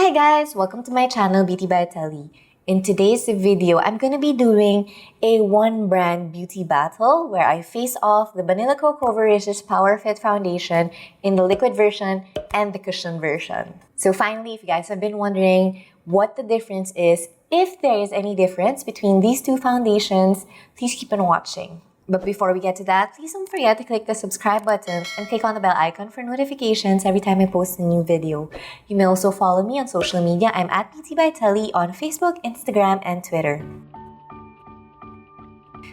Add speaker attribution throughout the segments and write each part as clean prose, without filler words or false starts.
Speaker 1: Hi guys! Welcome to my channel, Beauty by Tellie. In today's video, I'm going to be doing a one-brand beauty battle where I face off the Banila Co Covericious Power Fit Foundation in the liquid version and the cushion version. So finally, if you guys have been wondering what the difference is, if there is any difference between these two foundations, please keep on watching. But before we get to that, please don't forget to click the subscribe button and click on the bell icon for notifications every time I post a new video. You may also follow me on social media. I'm at Beauty by Tellie on Facebook, Instagram, and Twitter.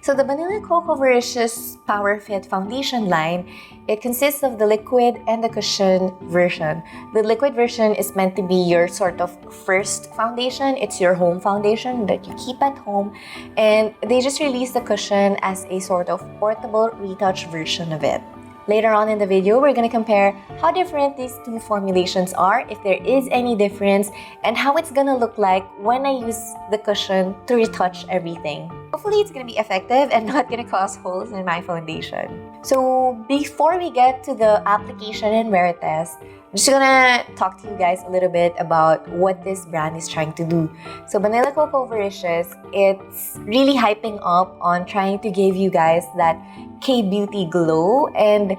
Speaker 1: So the Banila Co Covericious Power Fit Foundation line, it consists of the liquid and the cushion version. The liquid version is meant to be your sort of first foundation. It's your home foundation that you keep at home. And they just released the cushion as a sort of portable retouch version of it. Later on in the video, we're going to compare how different these two formulations are, if there is any difference, and how it's going to look like when I use the cushion to retouch everything. Hopefully, it's going to be effective and not going to cause holes in my foundation. So before we get to the application and wear test, I'm just going to talk to you guys a little bit about what this brand is trying to do. So Banila Co Covericious, it's really hyping up on trying to give you guys that K-beauty glow, and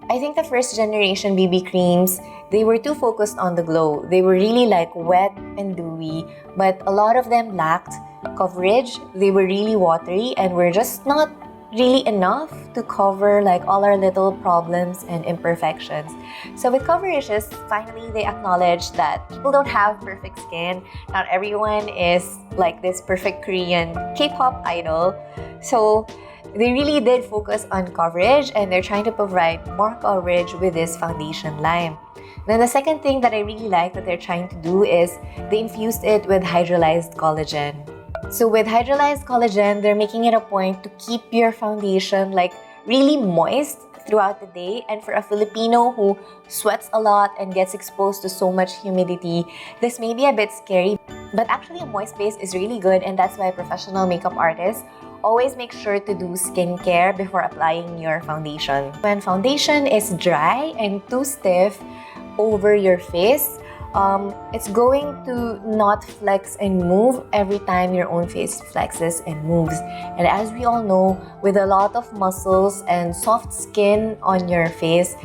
Speaker 1: I think the first generation BB creams, they were too focused on the glow. They were really like wet and dewy, but a lot of them lacked coverage. They were really watery and were just not really enough to cover like all our little problems and imperfections. So with Covericious, finally they acknowledge that people don't have perfect skin. Not everyone is like this perfect Korean K-pop idol. So they really did focus on coverage, and they're trying to provide more coverage with this foundation line. Then the second thing that I really like that they're trying to do is they infused it with hydrolized collagen. So with hydrolized collagen, they're making it a point to keep your foundation like really moist throughout the day. And for a Filipino who sweats a lot and gets exposed to so much humidity, this may be a bit scary, but actually a moist base is really good, and that's why professional makeup artists always make sure to do skincare before applying your foundation. When foundation is dry and too stiff over your face, it's going to not flex and move every time your own face flexes and moves. And as we all know, with a lot of muscles and soft skin on your face,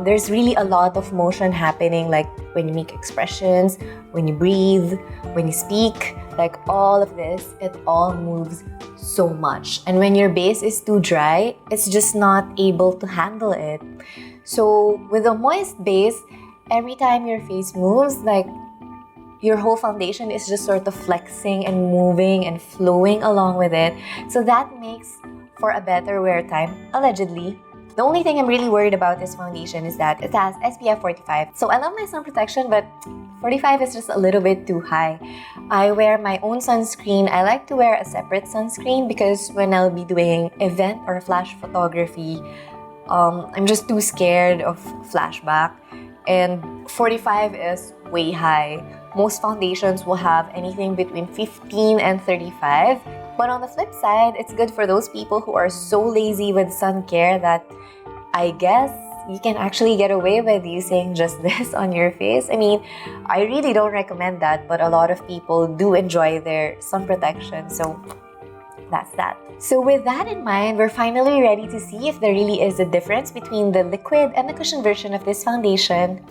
Speaker 1: there's really a lot of motion happening, like when you make expressions, when you breathe, when you speak, like all of this, it all moves so much. And when your base is too dry, it's just not able to handle it. So with a moist base, every time your face moves, like your whole foundation is just sort of flexing and moving and flowing along with it. So that makes for a better wear time, allegedly. The only thing I'm really worried about this foundation is that it has SPF 45. So I love my sun protection, but 45 is just a little bit too high. I wear my own sunscreen. I like to wear a separate sunscreen because when I'll be doing event or flash photography, I'm just too scared of flashback. And 45 is way high. Most foundations will have anything between 15 and 35. But on the flip side, it's good for those people who are so lazy with sun care that I guess you can actually get away with using just this on your face. I mean, I really don't recommend that, but a lot of people do enjoy their sun protection. So that's that. So with that in mind, we're finally ready to see if there really is a difference between the liquid and the cushion version of this foundation.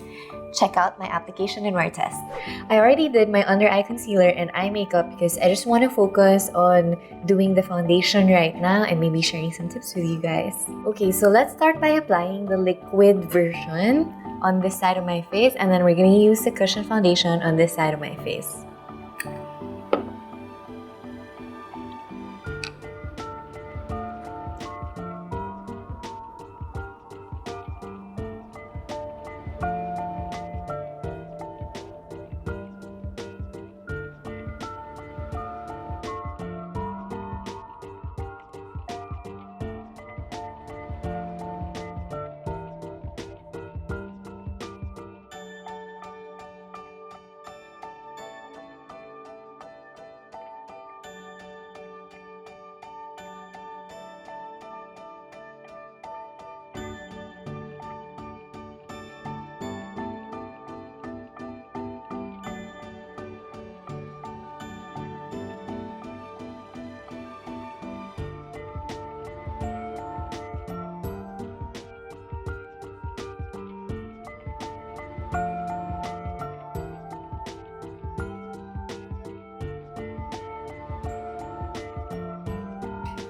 Speaker 1: Check out my application and wear test. I already did my under eye concealer and eye makeup because I just want to focus on doing the foundation right now and maybe sharing some tips with you guys. Okay, so let's start by applying the liquid version on this side of my face, and then we're going to use the cushion foundation on this side of my face.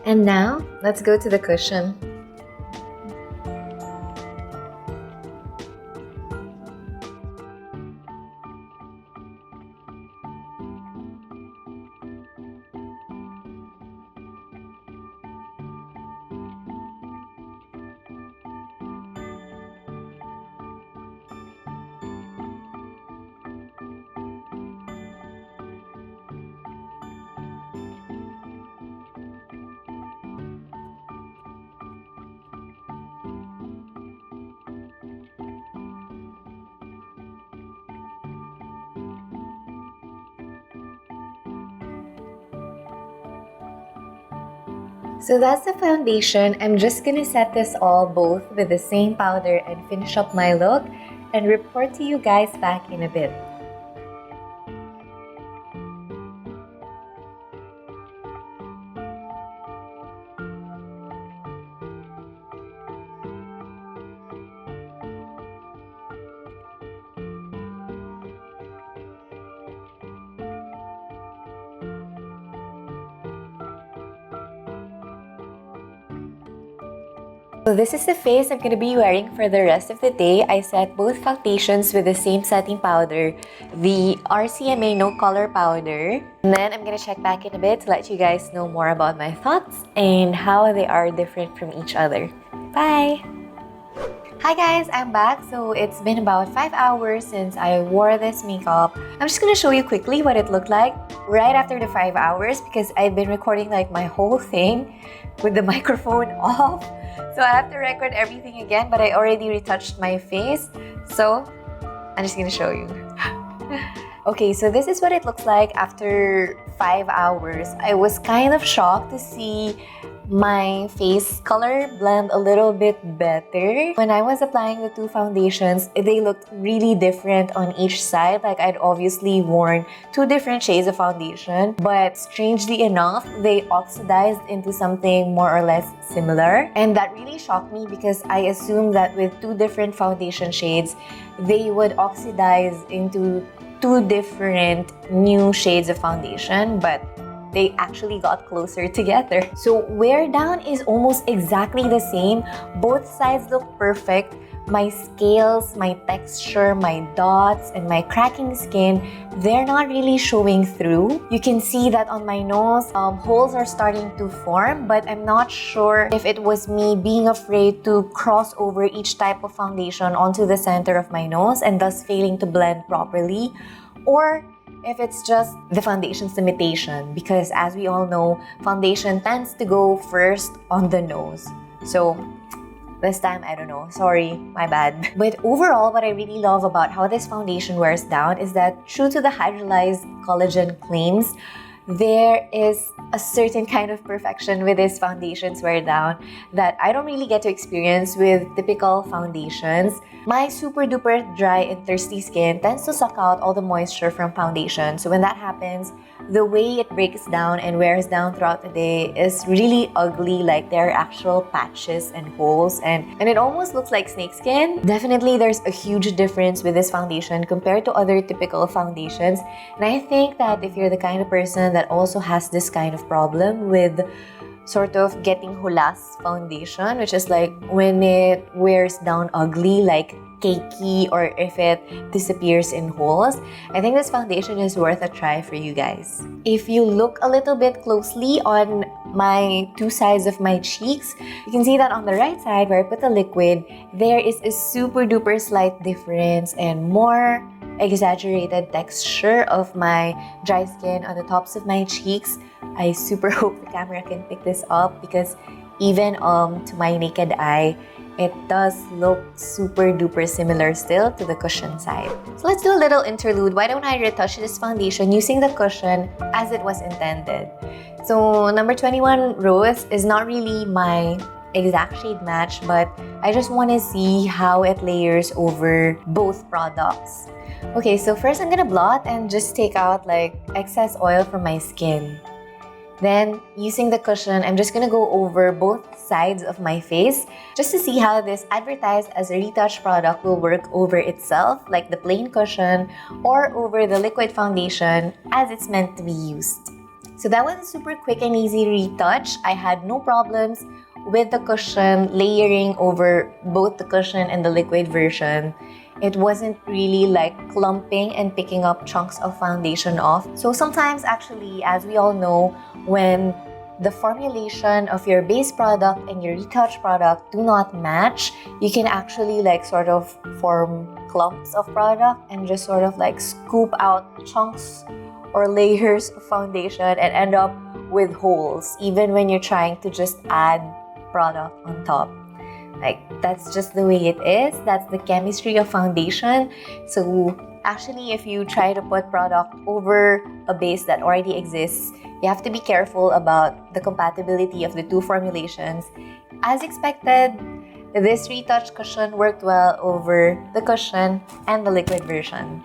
Speaker 1: And now, let's go to the cushion. So that's the foundation. I'm just gonna set this all both with the same powder and finish up my look and report to you guys back in a bit. So this is the face I'm going to be wearing for the rest of the day. I set both foundations with the same setting powder, the RCMA No Color Powder. And then I'm going to check back in a bit to let you guys know more about my thoughts and how they are different from each other. Bye! Hi guys, I'm back. So it's been about 5 hours since I wore this makeup. I'm just gonna show you quickly what it looked like right after the 5 hours because I've been recording like my whole thing with the microphone off. So I have to record everything again, but I already retouched my face. So I'm just gonna show you. Okay, so this is what it looks like after 5 hours. I was kind of shocked to see my face color blend a little bit better. When I was applying the two foundations, they looked really different on each side. Like I'd obviously worn two different shades of foundation, but strangely enough, they oxidized into something more or less similar. And that really shocked me because I assumed that with two different foundation shades, they would oxidize into two different new shades of foundation, but they actually got closer together. So wear down is almost exactly the same. Both sides look perfect. My scales, my texture, my dots, and my cracking skin, they're not really showing through. You can see that on my nose, holes are starting to form, but I'm not sure if it was me being afraid to cross over each type of foundation onto the center of my nose and thus failing to blend properly, or if it's just the foundation's limitation, because as we all know, foundation tends to go first on the nose. So this time, I don't know. Sorry, my bad. But overall, what I really love about how this foundation wears down is that true to the hydrolized collagen claims, there is a certain kind of perfection with this foundation's wear down that I don't really get to experience with typical foundations. My super duper dry and thirsty skin tends to suck out all the moisture from foundation. So when that happens, the way it breaks down and wears down throughout the day is really ugly, like there are actual patches and holes, and it almost looks like snakeskin. Definitely there's a huge difference with this foundation compared to other typical foundations. And I think that if you're the kind of person that also has this kind of problem with sort of getting hulas foundation, which is like when it wears down ugly, like cakey, or if it disappears in holes, I think this foundation is worth a try for you guys. If you look a little bit closely on my two sides of my cheeks, you can see that on the right side where I put the liquid, there is a super duper slight difference and more exaggerated texture of my dry skin on the tops of my cheeks. I super hope the camera can pick this up because even to my naked eye, it does look super duper similar still to the cushion side. So let's do a little interlude. Why don't I retouch this foundation using the cushion as it was intended? So number 21 Rose is not really my exact shade match, but I just want to see how it layers over both products. Okay, so first I'm gonna blot and just take out like excess oil from my skin. Then, using the cushion, I'm just gonna go over both sides of my face just to see how this advertised as a retouch product will work over itself, like the plain cushion, or over the liquid foundation as it's meant to be used. So that was a super quick and easy retouch. I had no problems with the cushion layering over both the cushion and the liquid version. It wasn't really like clumping and picking up chunks of foundation off. So sometimes actually, as we all know, when the formulation of your base product and your retouch product do not match, you can actually like sort of form clumps of product and just sort of like scoop out chunks or layers of foundation and end up with holes even when you're trying to just add product on top. Like, that's just the way it is. That's the chemistry of foundation. So actually, if you try to put product over a base that already exists, you have to be careful about the compatibility of the two formulations. As expected, this retouch cushion worked well over the cushion and the liquid version.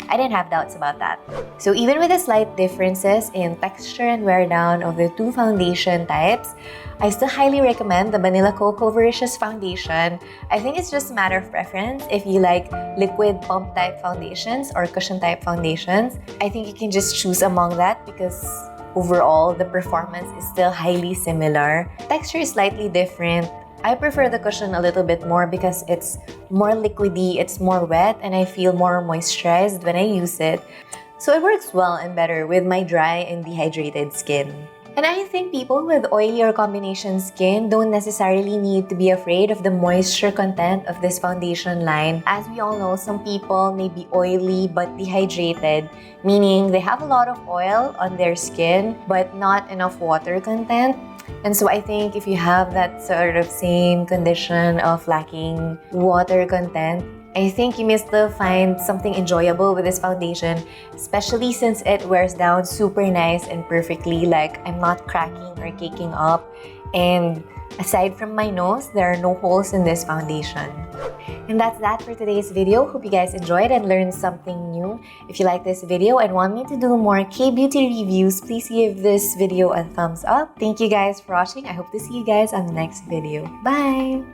Speaker 1: I didn't have doubts about that. So even with the slight differences in texture and wear down of the two foundation types, I still highly recommend the Banila Co Covericious foundation. I think it's just a matter of preference. If you like liquid pump type foundations or cushion type foundations, I think you can just choose among that because overall the performance is still highly similar. Texture is slightly different. I prefer the cushion a little bit more because it's more liquidy, it's more wet, and I feel more moisturized when I use it. So it works well and better with my dry and dehydrated skin. And I think people with oily or combination skin don't necessarily need to be afraid of the moisture content of this foundation line. As we all know, some people may be oily but dehydrated, meaning they have a lot of oil on their skin but not enough water content. And so I think if you have that sort of same condition of lacking water content, I think you may still find something enjoyable with this foundation, especially since it wears down super nice and perfectly, like I'm not cracking or caking up. And aside from my nose, there are no holes in this foundation. And that's that for today's video. Hope you guys enjoyed and learned something new. If you like this video and want me to do more K-beauty reviews, please give this video a thumbs up. Thank you guys for watching. I hope to see you guys on the next video. Bye!